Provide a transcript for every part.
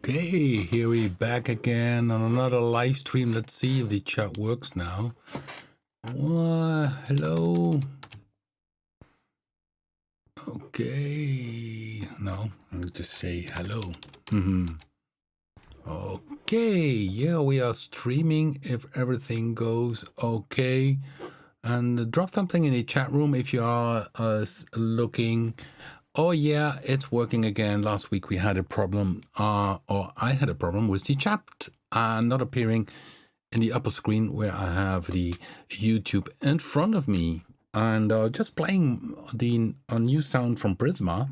Okay, here we back again on another live stream. Let's see if the chat works now. Hello. Okay, no, I'll just say hello. Okay, yeah, we are streaming if everything goes okay. And drop something in the chat room if you are looking. Oh yeah, it's working again. Last week we had a problem, or I had a problem with the chat not appearing in the upper screen where I have the YouTube in front of me. And just playing a new sound from Prisma.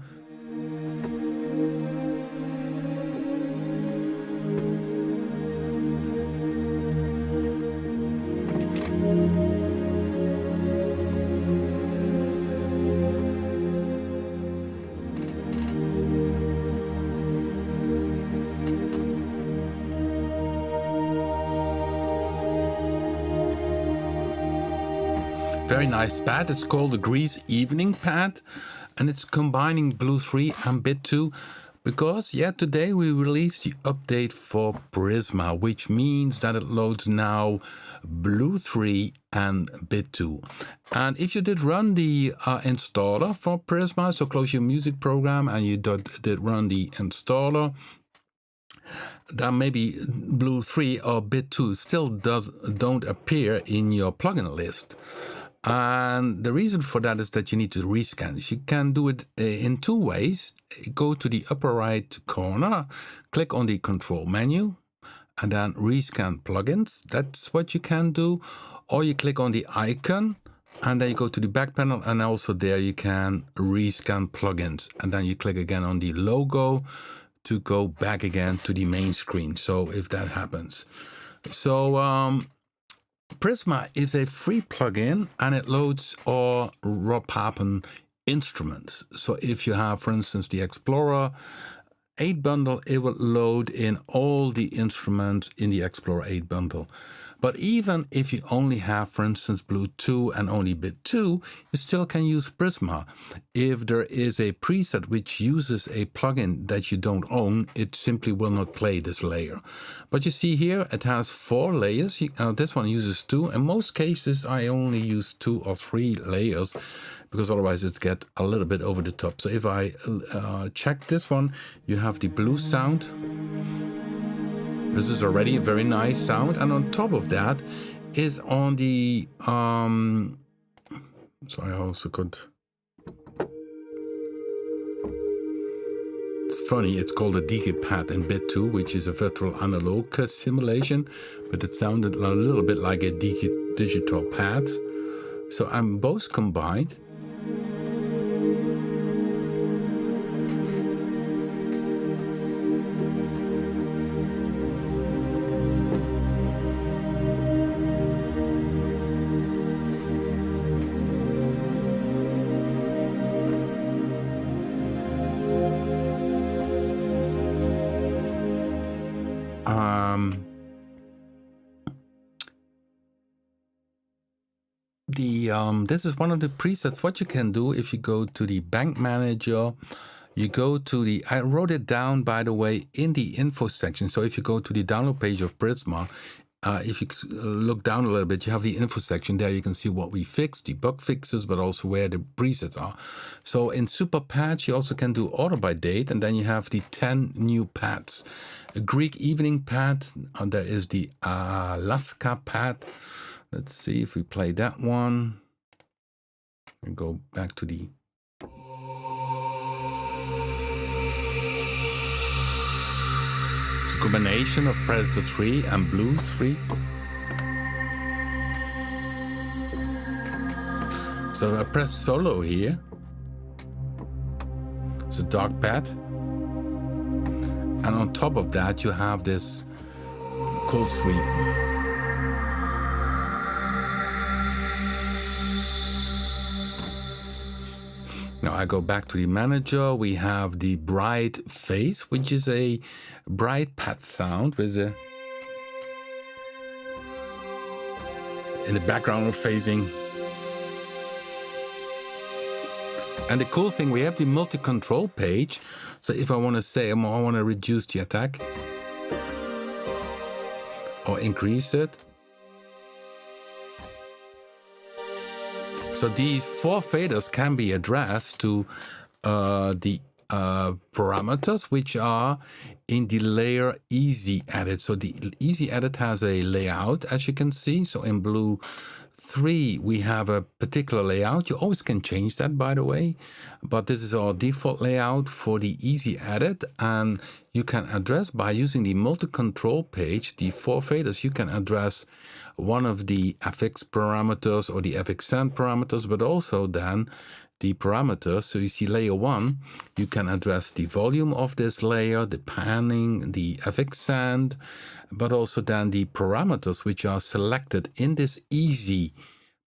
Very nice pad. It's called the Grease Evening Pad, and it's combining Blue 3 and Bit 2 because, yeah, today we released the update for Prisma, which means that it loads now Blue 3 and Bit 2. And if you did run the installer for Prisma, so close your music program and you did run the installer, then maybe Blue 3 or Bit 2 still don't appear in your plugin list. And the reason for that is that you need to rescan. You can do it in two ways. Go to the upper right corner, click on the control menu, and then rescan plugins. That's what you can do. Or you click on the icon, and then you go to the back panel, and also there you can rescan plugins. And then you click again on the logo to go back again to the main screen. So if that happens. So Prisma is a free plugin and it loads all raw Papen instruments. So if you have, for instance, the Explorer 8 bundle, it will load in all the instruments in the Explorer 8 bundle. But even if you only have, for instance, Blue 2 and only Bit 2, you still can use Prisma. If there is a preset which uses a plugin that you don't own, it simply will not play this layer. But you see here, it has 4 layers. This one uses 2. In most cases, I only use 2 or 3 layers because otherwise it gets a little bit over the top. So if I check this one, you have the blue sound. This is already a very nice sound, and on top of that is on the so I also could. It's funny, it's called a decay pad in Bit 2, which is a virtual analog simulation, but it sounded a little bit like a digital pad. So I'm both combined. This is one of the presets. What you can do if you go to the bank manager, you go to the, I wrote it down, by the way, in the info section. So if you go to the download page of Prisma, if you look down a little bit, you have the info section there. You can see what we fixed, the bug fixes, but also where the presets are. So in Super Patch, you also can do order by date, and then you have the 10 new pads. A Greek evening pad, and there is the Alaska pad. Let's see if we play that one. And go back to the it's a combination of Predator 3 and Blue 3. So I press solo here. It's a dark pad. And on top of that, you have this cold sweep. Now I go back to the manager. We have the bright face, which is a bright pad sound with a in the background of phasing. And the cool thing, we have the multi-control page. So if I want to say, I want to reduce the attack or increase it. So these 4 faders can be addressed to the parameters which are in the layer Easy Edit. So the Easy Edit has a layout, as you can see. So in Blue 3, we have a particular layout. You always can change that, by the way, but this is our default layout for the Easy Edit, and you can address by using the multi-control page, the 4 faders. You can address one of the FX parameters or the FX send parameters, but also then the parameters. So you see layer 1, you can address the volume of this layer, the panning, the FX send, but also then the parameters which are selected in this easy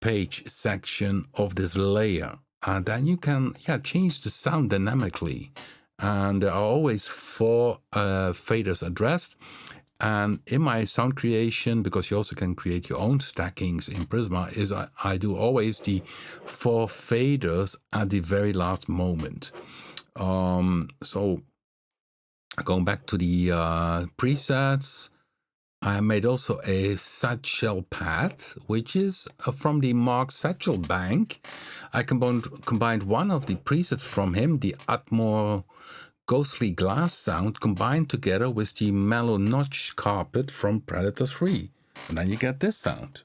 page section of this layer. And then you can change the sound dynamically. And there are always 4 faders addressed. And in my sound creation, because you also can create your own stackings in Prisma, is I do always the 4 faders at the very last moment. So going back to the presets, I made also a Satchel pad, which is from the Mark Satchel Bank. I combined one of the presets from him, the Atmore Ghostly Glass sound, combined together with the Mellow Notch Carpet from Predator 3. And then you get this sound.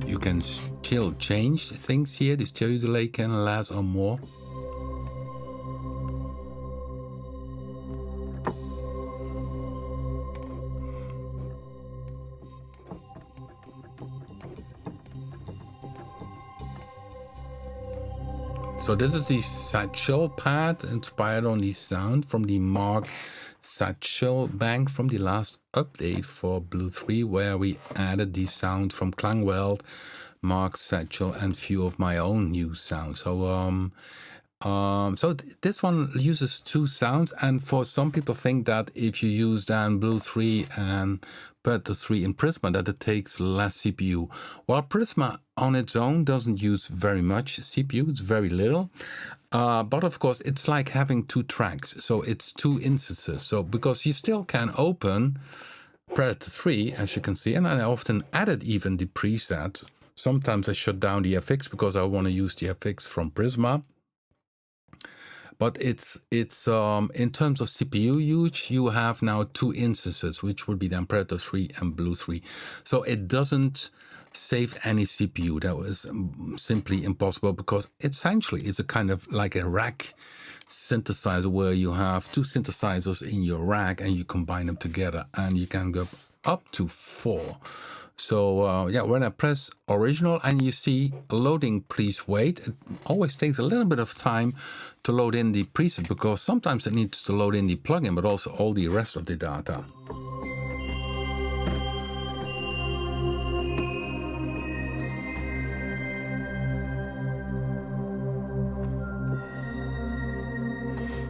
You can still change things here. The stereo delay can less or more. So this is the Satchel pad, inspired on the sound from the Mark Satchel Bank from the last update for Blue 3, where we added the sound from Klangweld, Mark Satchel, and few of my own new sounds. So this one uses 2 sounds, and for some people think that if you use then Blue 3 and Predator 3 in Prisma, that it takes less CPU. Well, Prisma on its own doesn't use very much CPU, it's very little. But of course, it's like having 2 tracks, so it's 2 instances. So because you still can open Predator 3, as you can see, and I often added even the preset. Sometimes I shut down the FX because I want to use the FX from Prisma. But it's in terms of CPU use, you have now 2 instances, which would be then Predator 3 and Blue 3. So it doesn't save any CPU. That was simply impossible, because essentially it's a kind of like a rack synthesizer where you have 2 synthesizers in your rack and you combine them together, and you can go up to 4. So when I press original and you see loading, please wait, it always takes a little bit of time to load in the preset, because sometimes it needs to load in the plugin, but also all the rest of the data.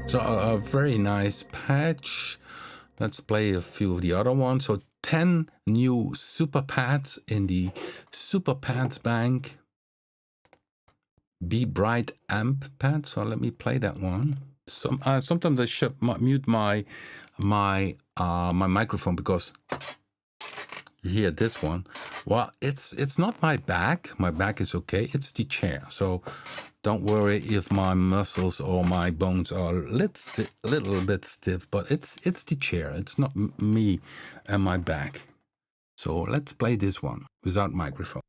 So a very nice patch. Let's play a few of the other ones. So 10 new super pads in the super pads bank. Be Bright amp pad. So let me play that one. Sometimes I should mute my microphone because you hear this one. Well, it's not my back. My back is okay. It's the chair. So don't worry if my muscles or my bones are a little bit stiff, but it's the chair. It's not me and my back. So let's play this one without microphone.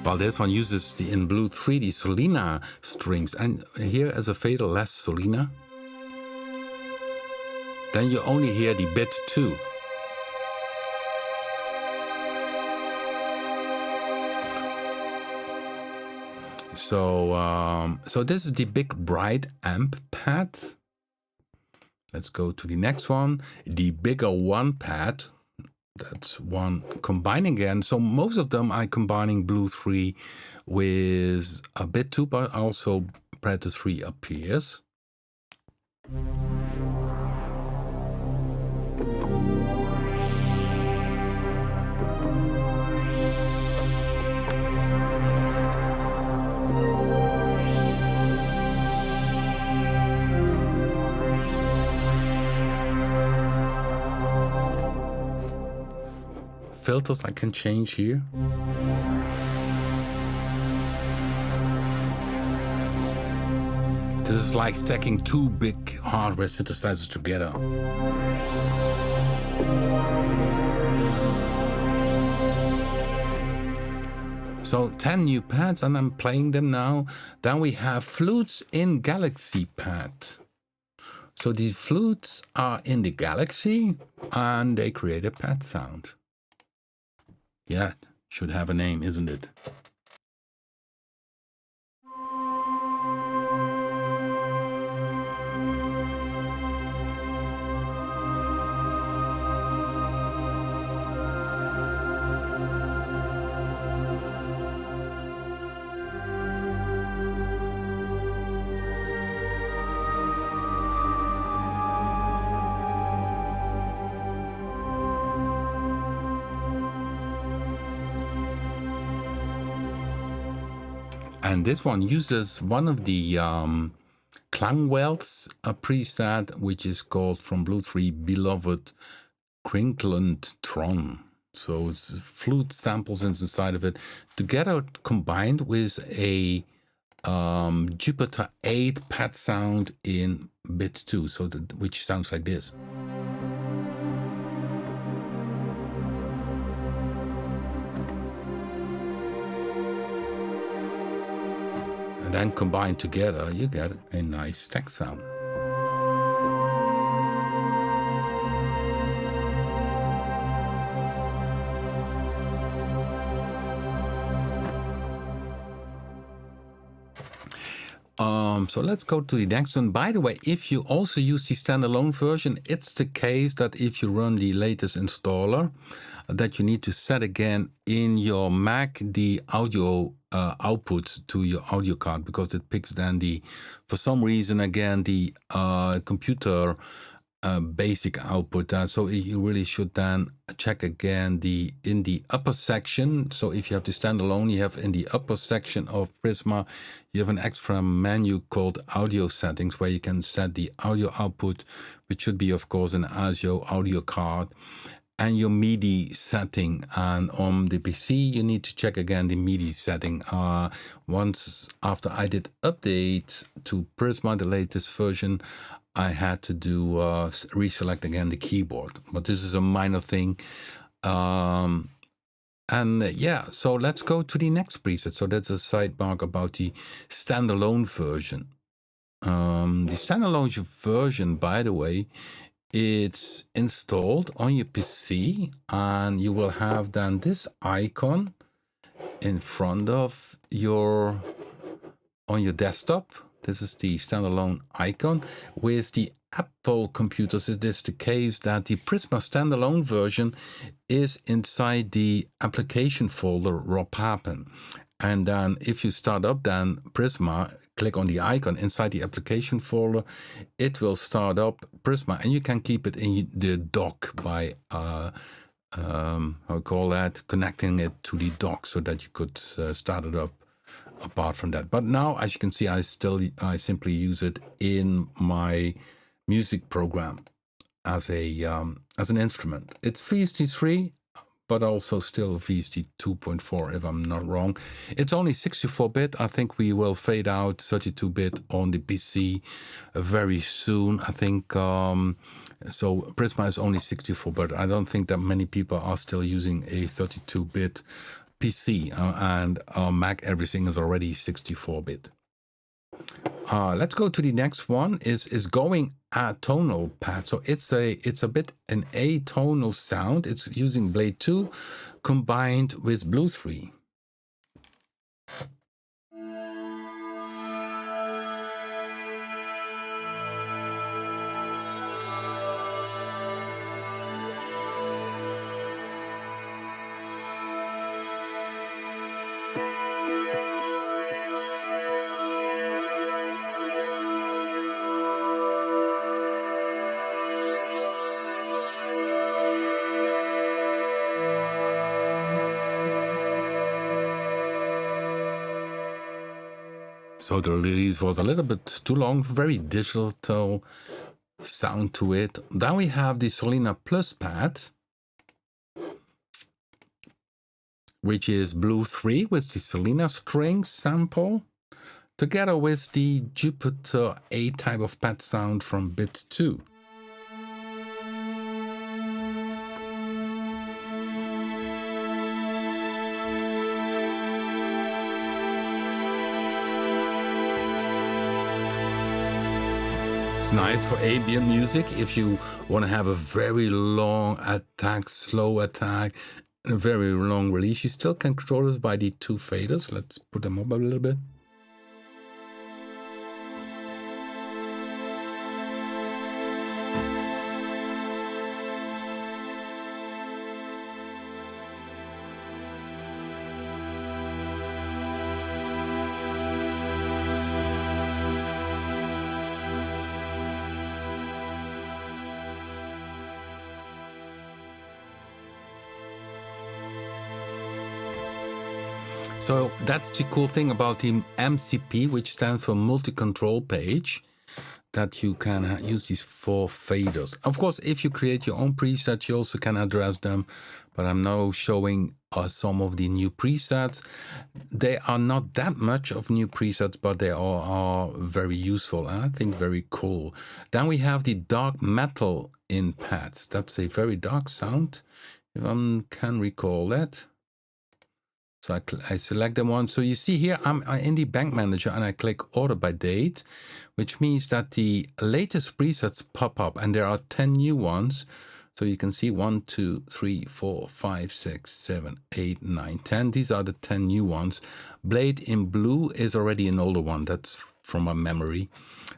Well, this one uses the in Blue 3D Solina strings, and here as a fader less Solina. Then you only hear the bit 2. So this is the Big Bright amp pad. Let's go to the next one, the Bigger One pad. That's one combining again. So most of them are combining Blue 3 with a bit 2, but also Predator 3 appears. Filters I can change here. This is like stacking 2 big hardware synthesizers together. So 10 new pads, and I'm playing them now. Then we have flutes in Galaxy pad. So these flutes are in the Galaxy and they create a pad sound. Yeah, should have a name, isn't it? And this one uses one of the Klangwells preset, which is called from Blue 3 Beloved Crinkland Tron. So it's flute samples inside of it, together combined with a Jupiter 8 pad sound in bit 2, so which sounds like this. And then combined together, you get a nice stack sound. So let's go to the next one. By the way, if you also use the standalone version, it's the case that if you run the latest installer, that you need to set again in your Mac the audio output to your audio card, because it picks then for some reason again the computer basic output. So you really should then check again in the upper section. So if you have the standalone, you have in the upper section of Prisma, you have an extra menu called audio settings, where you can set the audio output, which should be of course an ASIO audio card, and your MIDI setting. And on the PC, you need to check again the MIDI setting. Once after I did update to Prisma, the latest version, I had to do reselect again the keyboard, but this is a minor thing. Yeah, so let's go to the next preset. So that's a sidebar about the standalone version. The standalone version, by the way, it's installed on your PC, and you will have then this icon in front of your on your desktop. This is the standalone icon. With the Apple computers, it is the case that the Prisma standalone version is inside the application folder raw Papen. And then if you start up then Prisma, click on the icon inside the application folder, it will start up Prisma, and you can keep it in the dock by how you call that, connecting it to the dock so that you could start it up apart from that. But now, as you can see, I simply use it in my music program as an instrument. It's VST3, but also still VST 2.4 if I'm not wrong. It's only 64-bit. I think we will fade out 32-bit on the PC very soon. I think so. Prisma is only 64, but I don't think that many people are still using a 32-bit PC, and Mac everything is already 64-bit. Let's go to the next one. Is going atonal pad. So it's a bit an atonal sound. It's using Blade 2 combined with Blue 3. So the release was a little bit too long, very digital sound to it. Then we have the Solina Plus pad, which is Blue 3 with the Solina string sample, together with the Jupiter A type of pad sound from Bit 2. Nice for ambient music if you want to have a very long attack, slow attack, and a very long release. You still can control it by the two faders. Let's put them up a little bit. So that's the cool thing about the MCP, which stands for multi-control page, that you can use these 4 faders. Of course, if you create your own presets, you also can address them, but I'm now showing some of the new presets. They are not that much of new presets, but they are very useful and I think very cool. Then we have the dark metal in pads. That's a very dark sound, if I can recall that. So I select the one. So you see here, I'm in the Bank Manager and I click Order by Date, which means that the latest presets pop up and there are 10 new ones. So you can see 1, 2, 3, 4, 5, 6, 7, 8, 9, 10. These are the 10 new ones. Blade in Blue is already an older one. That's from my memory.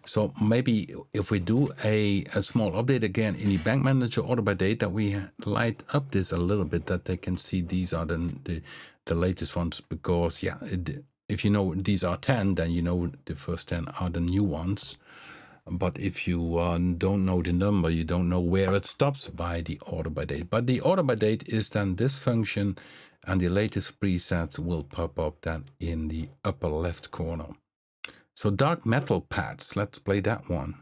So maybe if we do a small update again in the Bank Manager Order by Date, that we light up this a little bit, that they can see these are the latest ones, because yeah, if you know these are 10, then you know the first 10 are the new ones. But if you don't know the number, you don't know where it stops by the Order by Date. But the Order by Date is then this function, and the latest presets will pop up then in the upper left corner. So dark metal pads, let's play that one.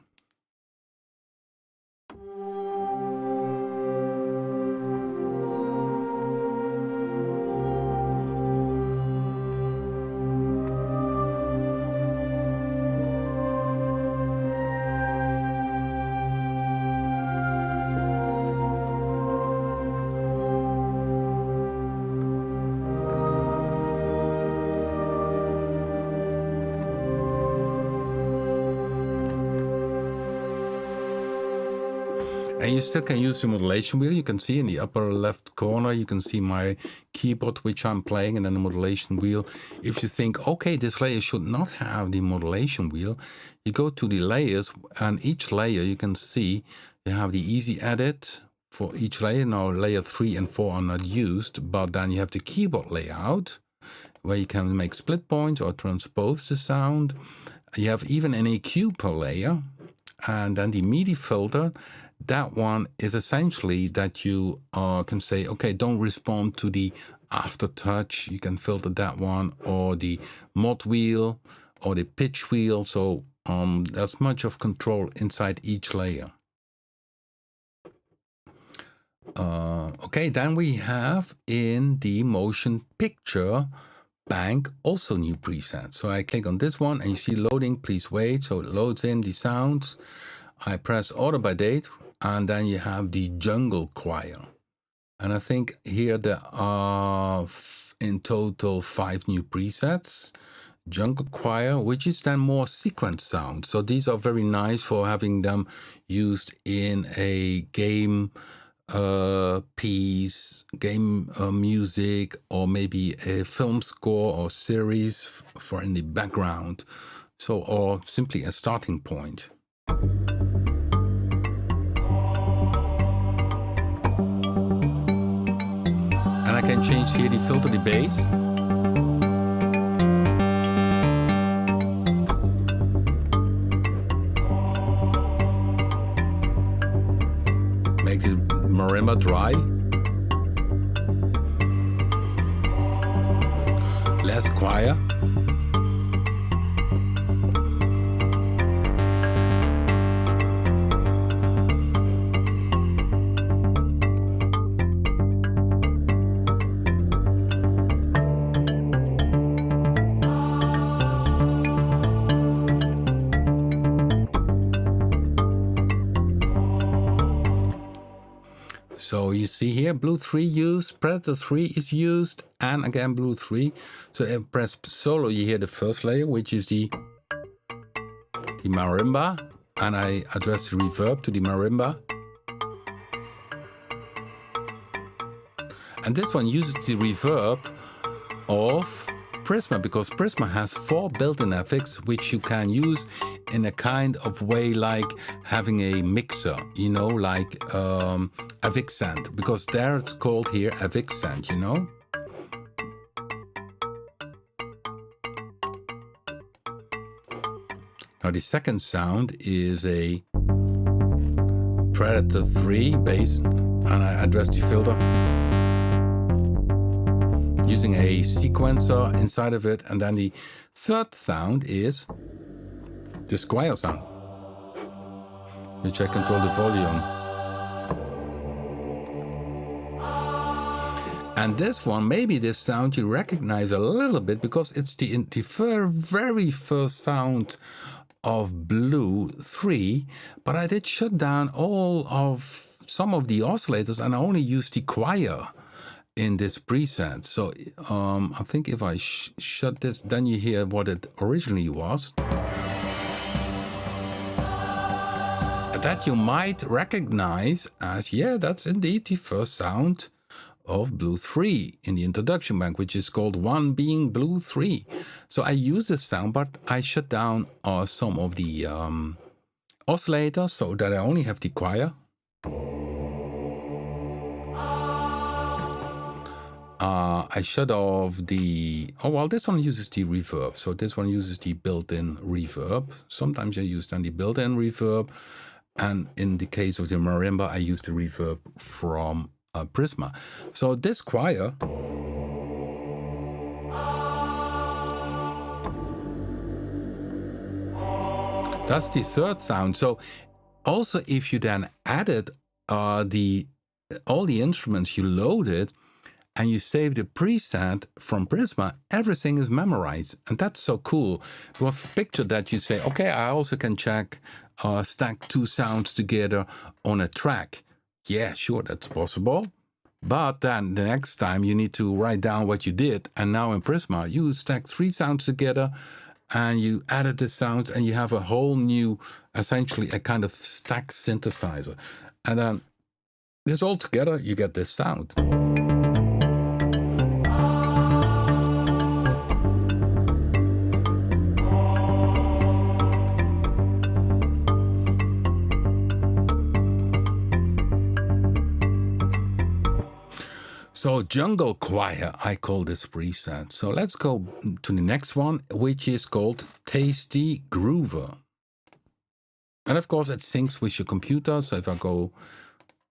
And you still can use the modulation wheel. You can see in the upper left corner, you can see my keyboard which I'm playing, and then the modulation wheel. If you think, okay, this layer should not have the modulation wheel, you go to the layers, and each layer you can see you have the easy edit for each layer. Now layer 3 and 4 are not used, but then you have the keyboard layout where you can make split points or transpose the sound. You have even an EQ per layer, and then the MIDI filter. That one is essentially that you can say, okay, don't respond to the aftertouch. You can filter that one, or the mod wheel, or the pitch wheel. So there's much of control inside each layer. Okay, then we have in the motion picture bank also new presets. So I click on this one and you see loading, please wait. So it loads in the sounds. I press order by date, and then you have the jungle choir. And I think here there are in total 5 new presets. Jungle choir, which is then more sequence sound. So these are very nice for having them used in a game piece, game music, or maybe a film score or series for in the background. So, or simply a starting point. And I can change here the filter, the bass. Make the marimba dry. Less choir. So you see here, Blue 3 used, Predator 3 is used, and again Blue 3. So I press solo, you hear the first layer, which is the marimba, and I address the reverb to the marimba. And this one uses the reverb of Prisma, because Prisma has 4 built-in effects which you can use in a kind of way like having a mixer, you know, like a Vixent, because there it's called here a Vixent, you know. Now the second sound is a Predator 3 bass, and I address the filter using a sequencer inside of it. And then the third sound is the choir sound, which I control the volume. And this one, maybe this sound you recognize a little bit, because it's the very first sound of Blue 3, but I did shut down some of the oscillators and I only used the choir in this preset. So I think if I shut this, then you hear what it originally was. That you might recognize as, yeah, that's indeed the first sound of Blue 3 in the introduction bank, which is called One Being Blue 3. So I use this sound, but I shut down some of the oscillators so that I only have the choir. I shut off the, this one uses the reverb. So this one uses the built-in reverb. Sometimes I use then the built-in reverb. And in the case of the marimba, I use the reverb from Prisma. So this choir, that's the third sound. So also if you then added all the instruments you loaded, and you save the preset from Prisma, everything is memorized. And that's so cool. Because picture that you say, okay, I also can stack 2 sounds together on a track. Yeah, sure, that's possible. But then the next time you need to write down what you did. And now in Prisma, you stack 3 sounds together and you added the sounds and you have a whole new, essentially a kind of stack synthesizer. And then this all together, you get this sound. So jungle choir, I call this preset. So let's go to the next one, which is called Tasty Groover. And of course it syncs with your computer. So if I go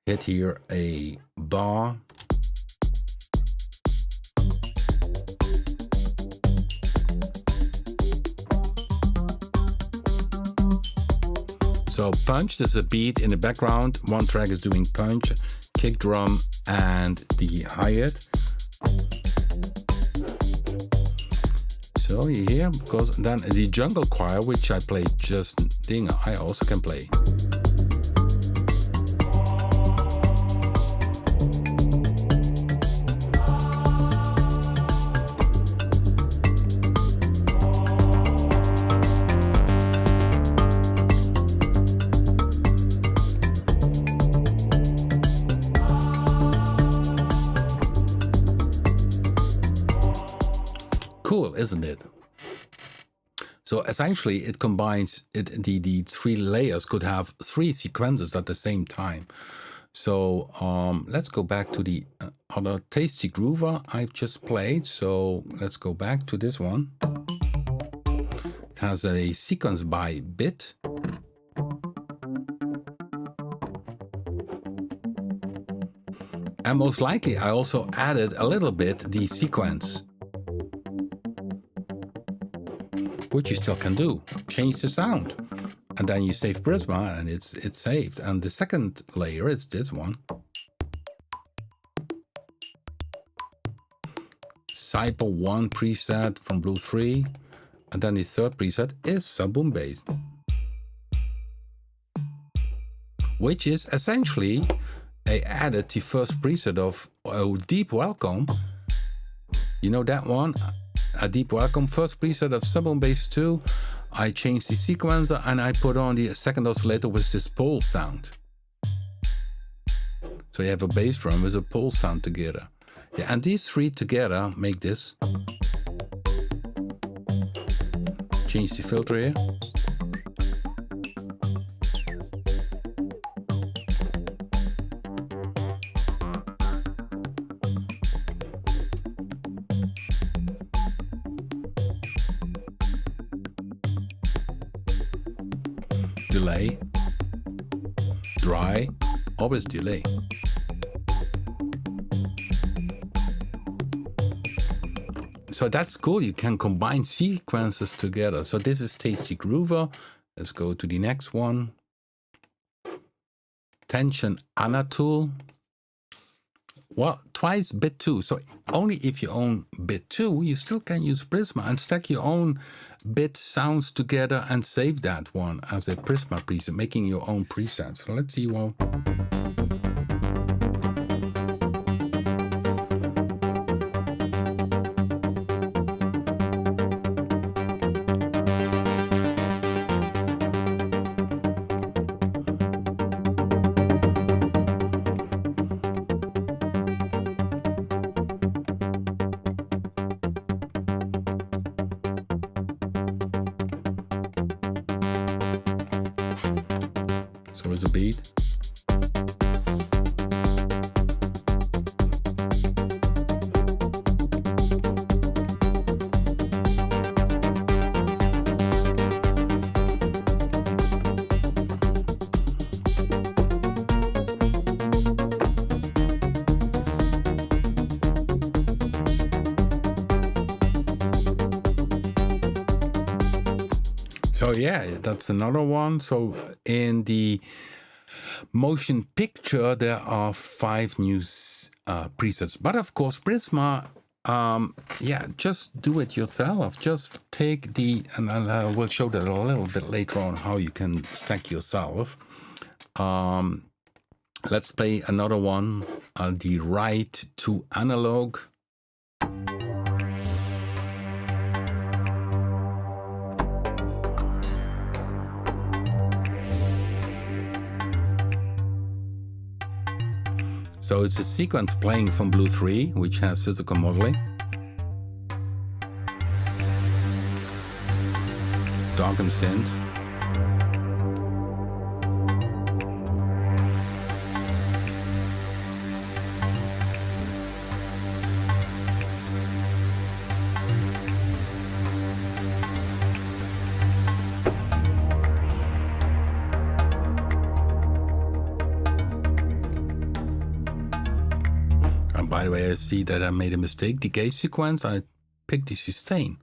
hit here a bar, so punch, there's a beat in the background. One track is doing punch, kick drum, and the hi-hat. So you hear, because then the jungle choir, which I played just thing, I also can play. Cool, isn't it? So essentially it combines the three layers could have three sequences at the same time. So let's go back to the other Tasty Groover I've just played. So let's go back to this one. It has a sequence by bit. And most likely I also added a little bit the sequence, which you still can do. Change the sound. And then you save Prisma and it's saved. And the second layer is this one. Cycle 1 preset from Blue 3. And then the third preset is Sub-Boom Bass, which is essentially I added the first preset of Deep Welcome. You know that one? A Deep Welcome, first preset of Sub-Boom Bass 2. I changed the sequencer and I put on the second oscillator with this pole sound. So you have a bass drum with a pole sound together. Yeah, and these three together make this. Change the filter here. Delay, dry, always delay. So that's cool, you can combine sequences together. So this is Tasty Groover. Let's go to the next one. Tension Anatool. Well, twice bit 2. So only if you own bit 2, you still can use Prisma and stack your own bit sounds together and save that one as a Prisma preset, making your own preset. So let's see what. So it's a beat. So yeah, that's another one. So in the motion picture, there are 5 new presets. But of course, Prisma, yeah, just do it yourself. Just take and I will show that a little bit later on how you can stack yourself. Let's play another one, the Right to Analog. So it's a sequence playing from Blue 3, which has physical modeling. Dark and synth. And by the way, I see that I made a mistake. Decay sequence, I picked the sustain.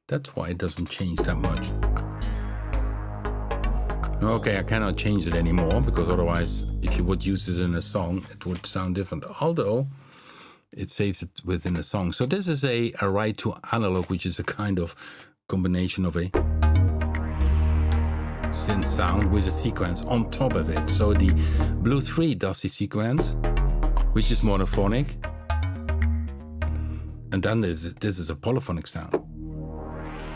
That's why it doesn't change that much. Okay, I cannot change it anymore, because otherwise, if you would use this in a song, it would sound different. Although, it saves it within the song. So this is a write to analog, which is a kind of combination of a synth sound with a sequence on top of it. So the Blue 3 does the sequence, which is monophonic. And then this is a polyphonic sound.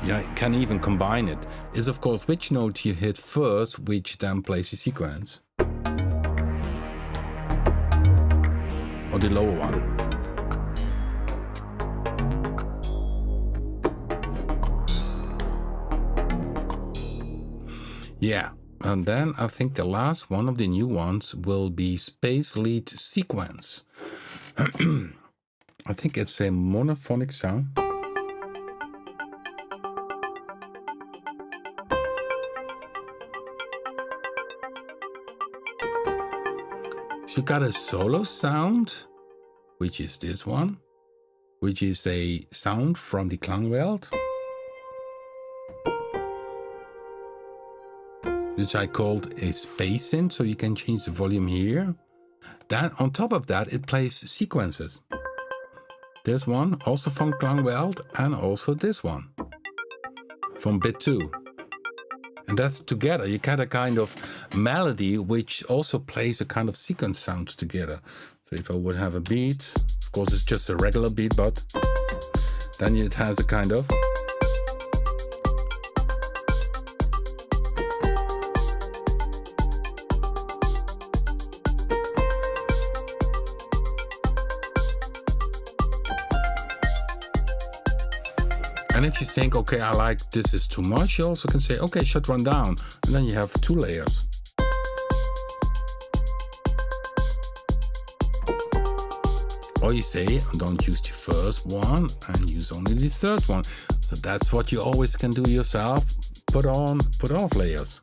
Yeah, you can even combine it. Is of course which note you hit first, which then plays the sequence. Or the lower one. Yeah, and then I think the last one of the new ones will be Space Lead Sequence. I think it's a monophonic sound. So you got a solo sound, which is this one, which is a sound from the Klangwelt, which I called a space synth, so you can change the volume here. Then on top of that, it plays sequences. This one, also from Klangwelt, and also this one, from bit 2. And that's together, you get a kind of melody which also plays a kind of sequence sound together. So if I would have a beat, of course it's just a regular beat, but then it has a kind of. And if you think, okay, I like this is too much, you also can say, okay, shut one down. And then you have 2 layers. Or you say, don't use the first one and use only the third one. So that's what you always can do yourself. Put on, put off layers.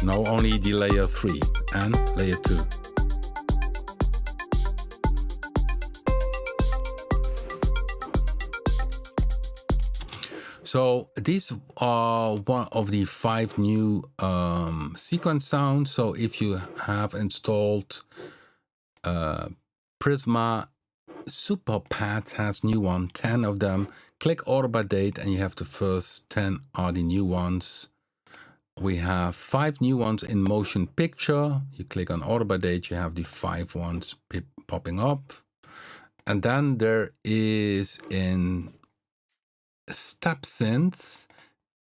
Now only the layer 3 and layer 2. So these are one of the 5 new sequence sounds. So if you have installed Prisma, SuperPad has new one, 10 of them. Click order by date and you have the first 10 are the new ones. We have 5 new ones in motion picture. You click on order by date, you have the 5 ones popping up. And then there is in step synth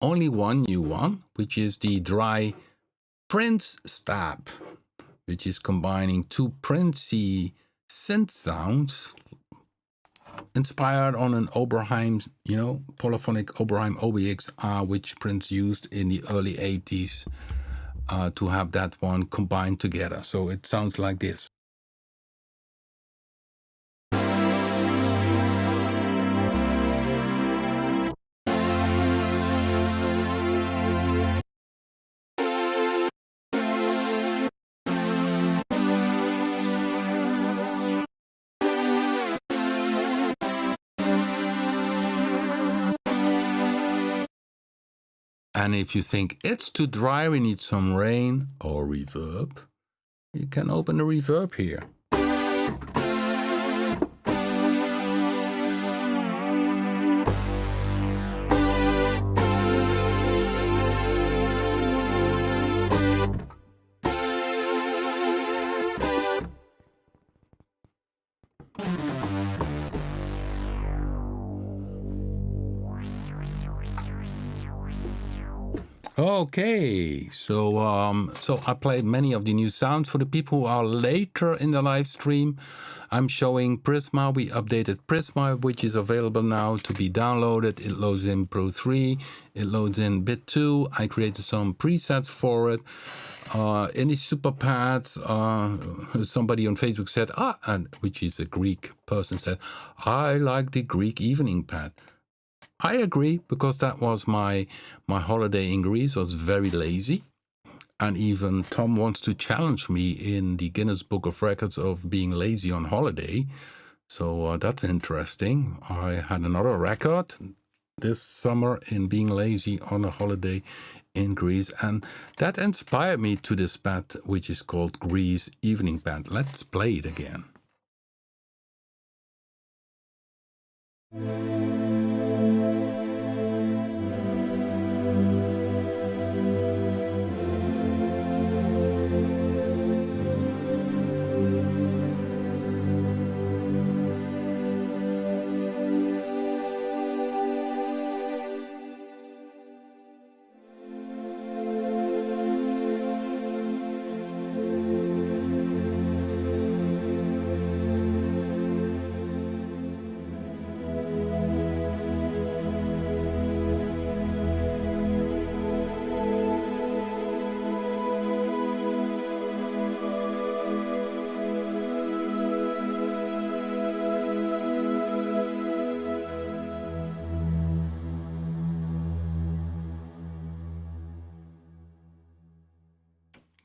only one new one, which is the dry Prince step, which is combining 2 Princey synth sounds inspired on an Oberheim, polyphonic Oberheim OBXR, which Prince used in the early 80s to have that one combined together. So it sounds like this. And if you think it's too dry, we need some rain or reverb, you can open the reverb here. Okay, so I played many of the new sounds. For the people who are later in the live stream, I'm showing Prisma. We updated Prisma, which is available now to be downloaded. It loads in Pro 3, it loads in Bit 2. I created some presets for it. In the super pads, somebody on Facebook said, and which is a Greek person, said, I like the Greek evening pad. I agree, because that was my holiday in Greece. Was very lazy, and even Tom wants to challenge me in the Guinness Book of Records of being lazy on holiday. So that's interesting. I had another record this summer in being lazy on a holiday in Greece, and that inspired me to this pad, which is called Greece Evening Pad. Let's play it again.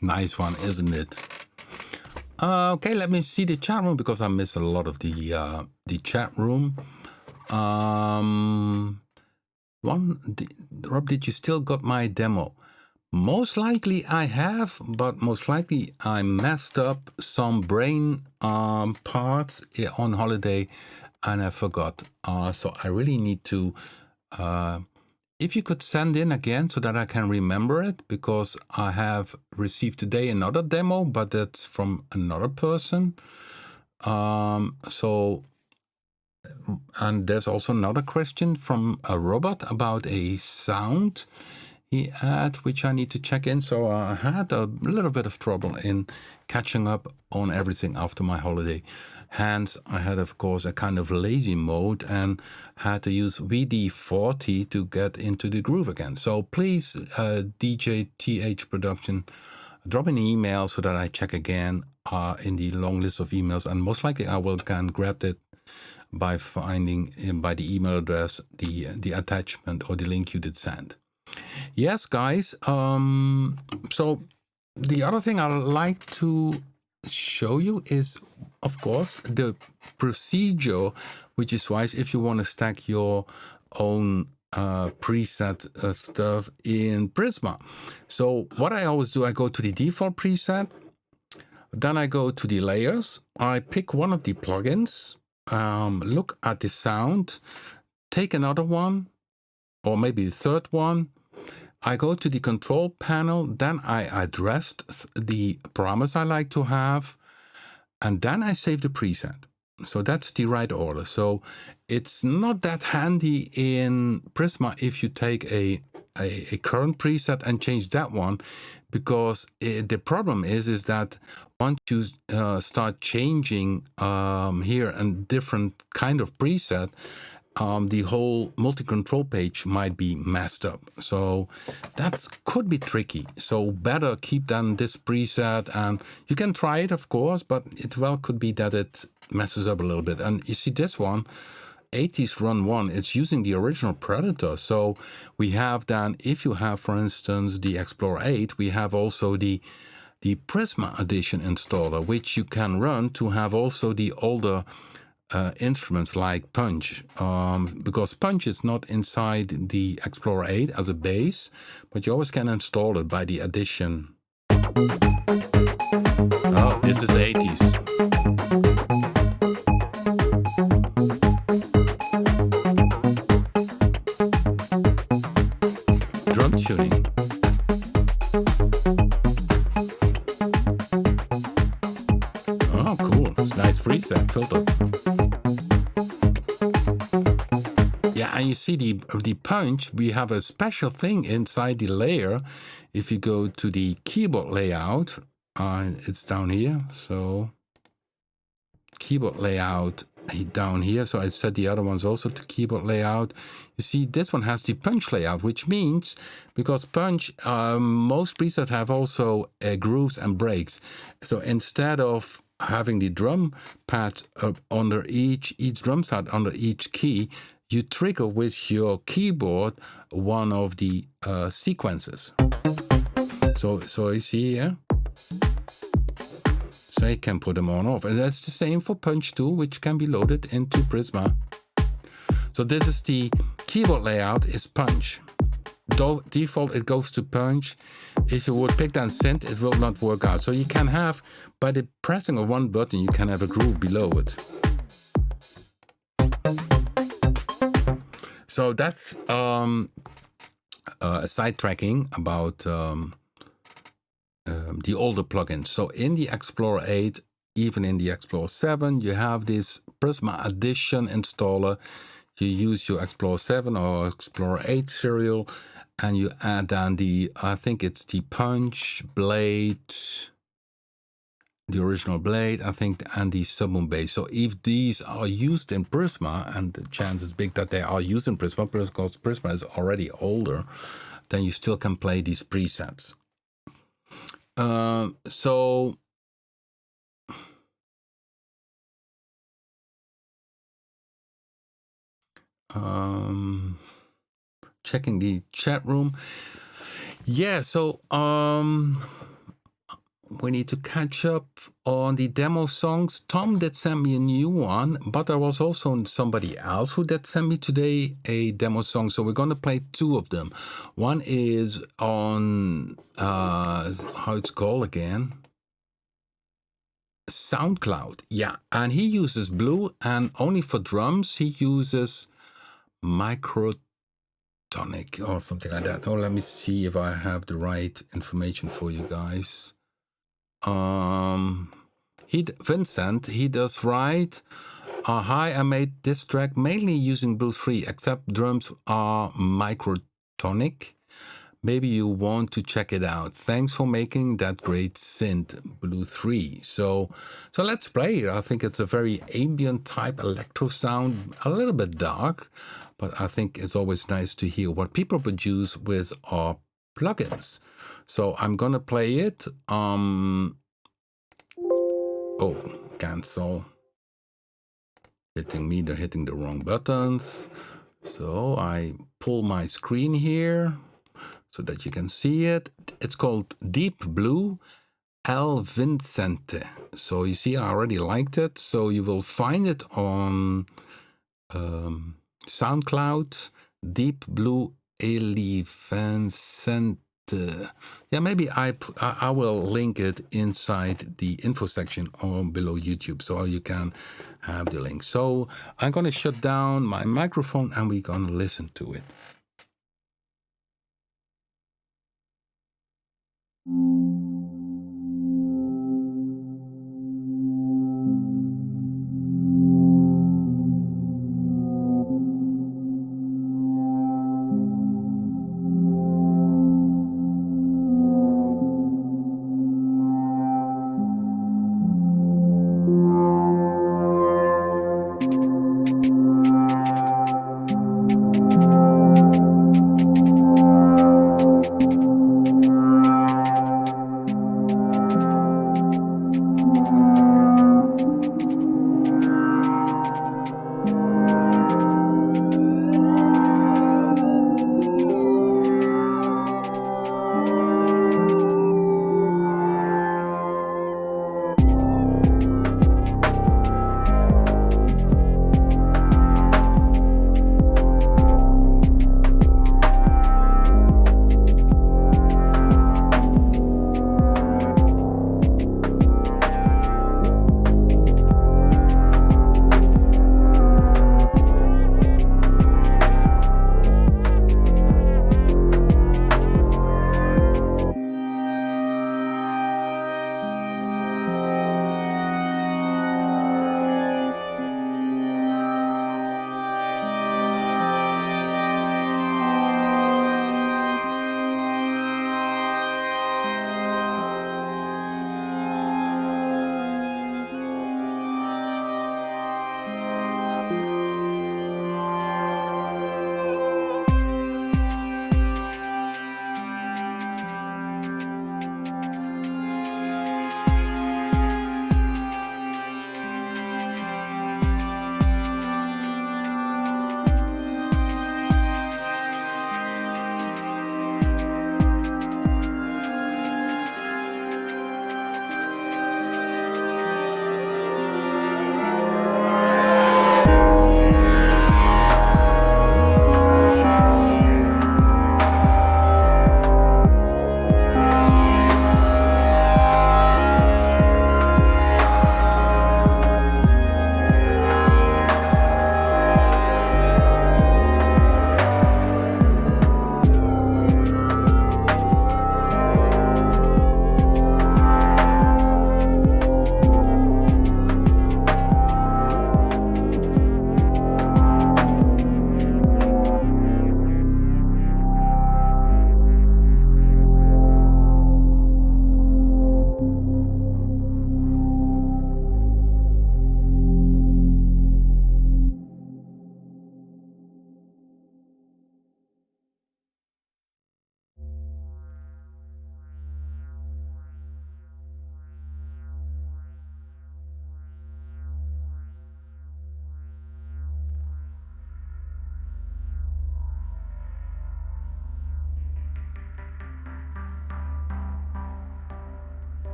Nice one, isn't it? Okay, let me see the chat room, because I missed a lot of the chat room. Rob, did you still got my demo? Most likely I have, but most likely I messed up some brain parts on holiday, and I forgot. So I really need to. If you could send in again so that I can remember it, because I have received today another demo, but that's from another person. And there's also another question from a robot about a sound he had, which I need to check in. So I had a little bit of trouble in catching up on everything after my holiday. Hence, I had, of course, a kind of lazy mode and had to use VD40 to get into the groove again. So please, DJ TH Production, drop an email so that I check again in the long list of emails. And most likely I will can grab it by finding by the email address, the attachment or the link you did send. Yes, guys. So the other thing I like to show you is, of course, the procedure, which is wise if you want to stack your own preset stuff in Prisma. So what I always do, I go to the default preset, then I go to the layers, I pick one of the plugins, look at the sound, take another one, or maybe the third one. I go to the control panel, then I address the parameters I like to have, and then I save the preset. So that's the right order. So it's not that handy in Prisma if you take a current preset and change that one, because the problem is that once you start changing here a different kind of preset, the whole multi-control page might be messed up. So that could be tricky. So better keep then this preset, and you can try it, of course, but it well could be that it messes up a little bit. And you see this one, 80s Run 1, it's using the original Predator. So we have then, if you have, for instance, the Explorer 8, we have also the Prisma Edition installer, which you can run to have also the older instruments like Punch, because Punch is not inside the Explorer 8 as a base, but you always can install it by the addition. Oh, this is 80s. Drum tuning. Oh, cool. It's nice preset filters. Yeah, and you see the punch, we have a special thing inside the layer. If you go to the keyboard layout, it's down here. So keyboard layout down here. So I set the other ones also to keyboard layout. You see this one has the punch layout, which means because punch, most presets have also grooves and breaks. So instead of having the drum pad under each drum pad under each key, you trigger with your keyboard one of the sequences. So you see here. So you can put them on or off. And that's the same for punch too, which can be loaded into Prisma. So this is the keyboard layout is punch. Default, it goes to punch. If you would pick that synth, it will not work out. So you can have, by the pressing of one button, you can have a groove below it. So that's a sidetracking about the older plugins. So in the Explorer 8, even in the Explorer 7, you have this Prisma Edition installer. You use your Explorer 7 or Explorer 8 serial, and you add down the, I think it's the punch, blade, the original blade, I think, and the submoon bass. So if these are used in Prisma, and the chance is big that they are used in Prisma, because Prisma is already older, then you still can play these presets. Checking the chat room. Yeah, so we need to catch up on the demo songs. Tom did send me a new one, but there was also somebody else who did send me today a demo song. So we're going to play two of them. One is on, how it's called again? SoundCloud. Yeah, and he uses Blue, and only for drums, he uses Microtonic or something like that. Oh, let me see if I have the right information for you guys. Vincent, he does write, hi, I made this track mainly using Blue 3, except drums are Microtonic. Maybe you want to check it out. Thanks for making that great synth, Blue 3. So let's play it. I think it's a very ambient type electro sound, a little bit dark, but I think it's always nice to hear what people produce with our plugins. So I'm gonna play it. Oh, cancel. Hitting me, they're hitting the wrong buttons. So I pull my screen here so that you can see it. It's called Deep Blue El Vincente. So you see, I already liked it. So you will find it on SoundCloud, Deep Blue El Vincente. Yeah, maybe I will link it inside the info section or below YouTube, so you can have the link. So I'm going to shut down my microphone and we're going to listen to it.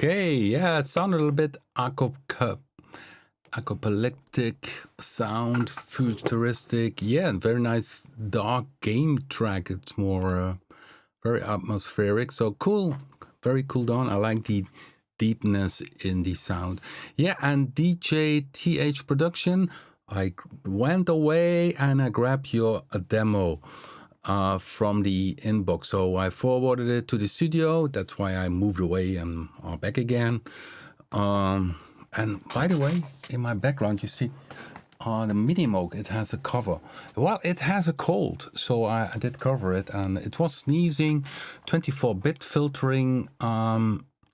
Okay, yeah, it sounded a little bit apocalyptic sound, futuristic. Yeah, very nice dark game track. It's more very atmospheric. So cool, very cool down. I like the deepness in the sound. Yeah, and DJ TH Production, I went away and I grabbed your demo from the inbox. So I forwarded it to the studio. That's why I moved away and are back again. And by the way, in my background, you see the Mini Moog, it has a cover. Well, it has a cold, so I did cover it, and it was sneezing, 24-bit filtering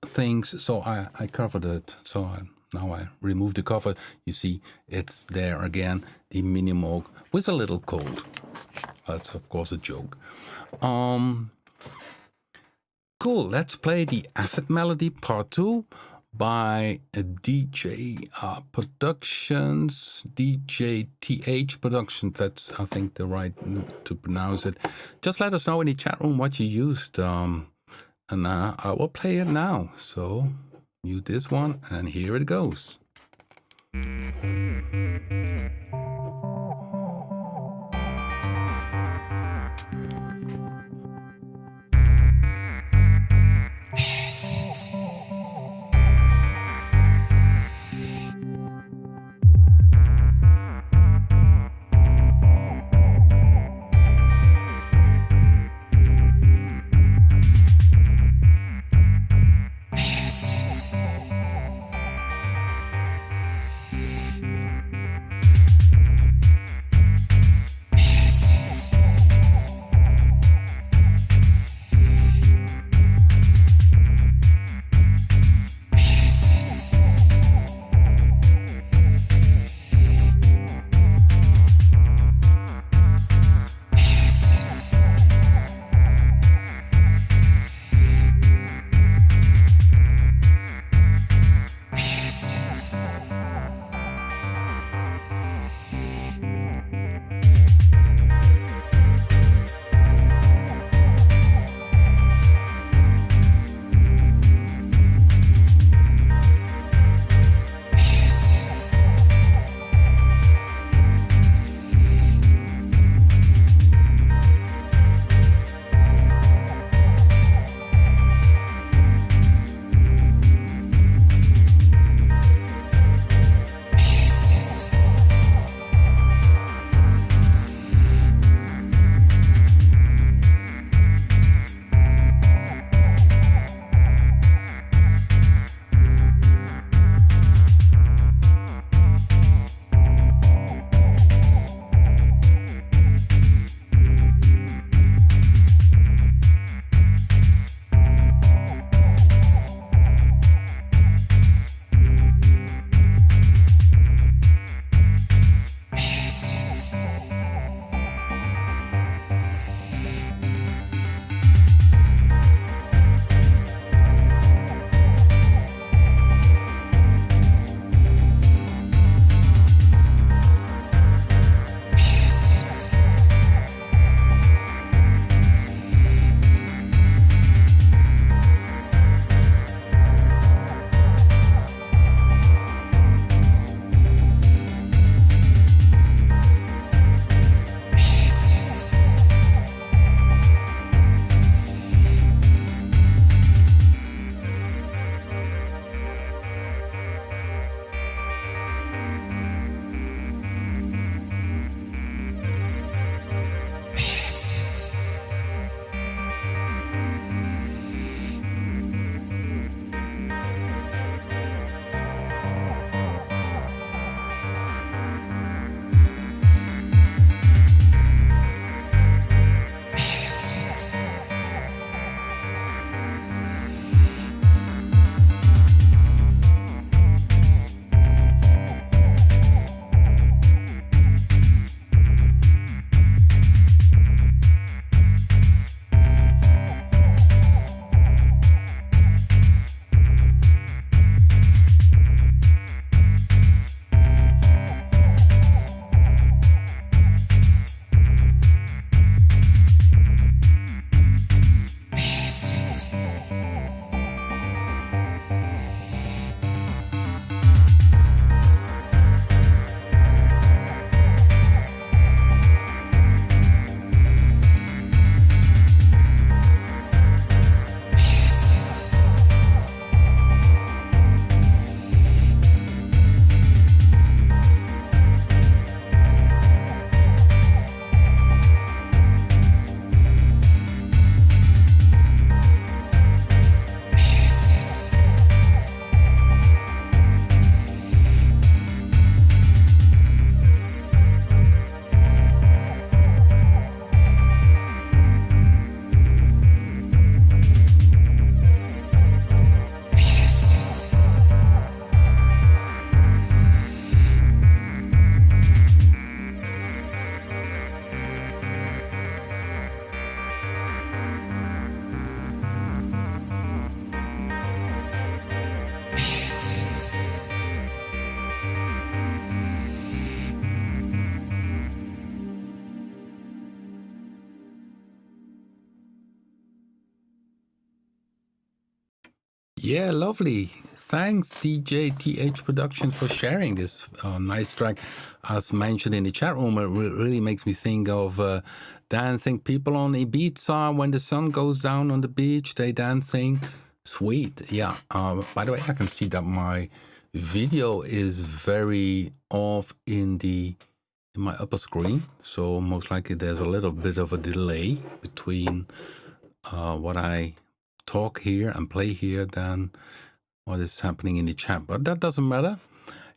things, so I covered it. So now I removed the cover. You see, it's there again, the Mini Moog with a little cold. That's, of course, a joke. Cool, let's play the Acid Melody Part 2 by DJ Productions, DJ TH Productions. That's, I think, the right to pronounce it. Just let us know in the chat room what you used, and I will play it now. So mute this one, and here it goes. Yeah, lovely. Thanks, DJ TH Productions, for sharing this nice track. As mentioned in the chat room, it really makes me think of dancing people on Ibiza when the sun goes down on the beach. They dancing. Sweet. Yeah. By the way, I can see that my video is very off in my upper screen. So most likely there's a little bit of a delay between what I talk here and play here than what is happening in the chat, but that doesn't matter.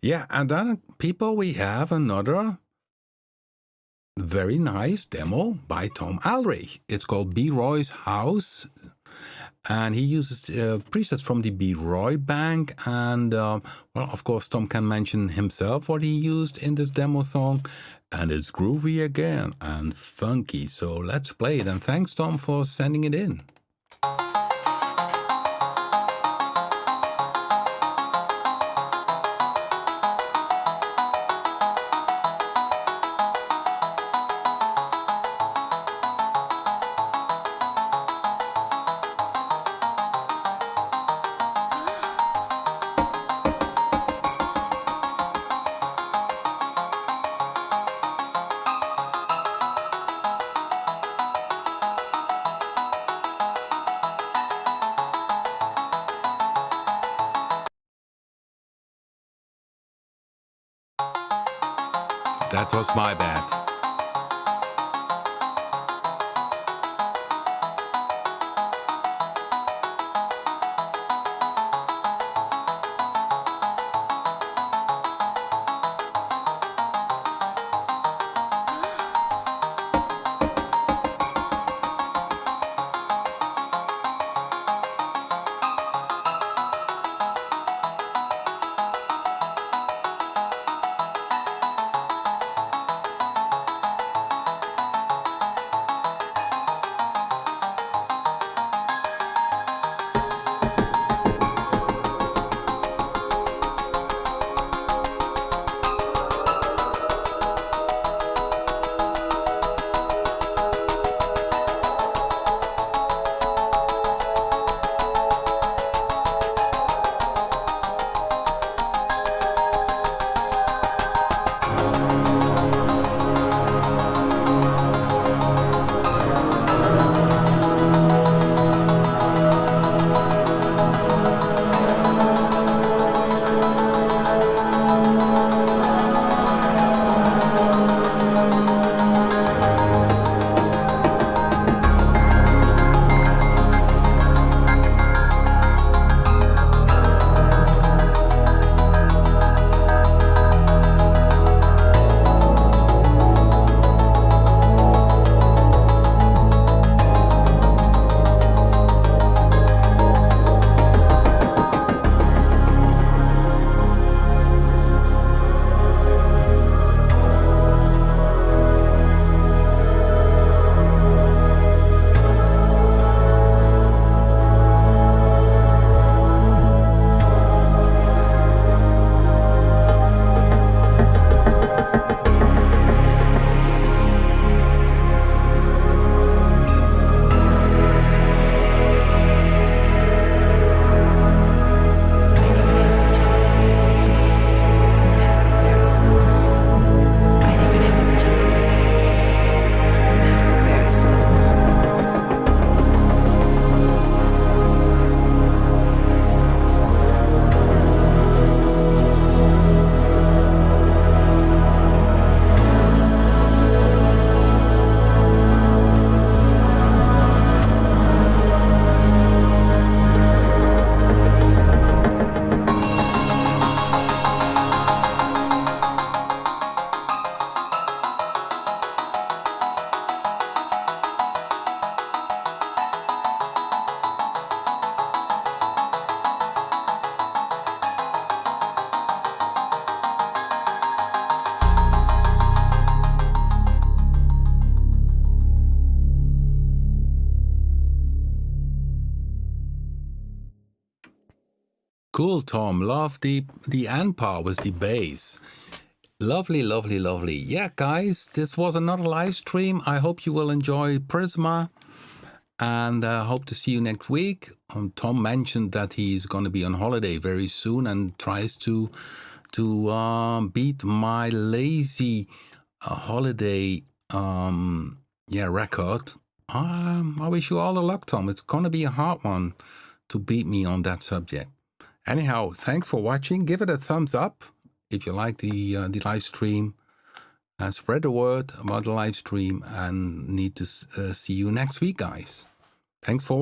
Yeah, and then people, we have another very nice demo by Tom Alrich. It's called B. Roy's House, and he uses presets from the B. Roy bank. And well, of course, Tom can mention himself what he used in this demo song, and it's groovy again and funky. So let's play it. And thanks, Tom, for sending it in. That was my bad. Cool, Tom. Love the end part with the bass. Lovely, lovely, lovely. Yeah, guys, this was another live stream. I hope you will enjoy Prisma. and hope to see you next week. Tom mentioned that he's going to be on holiday very soon and tries to beat my lazy holiday record. I wish you all the luck, Tom. It's going to be a hard one to beat me on that subject. Anyhow, thanks for watching. Give it a thumbs up if you like the live stream. Spread the word about the live stream, and need to see you next week, guys. Thanks for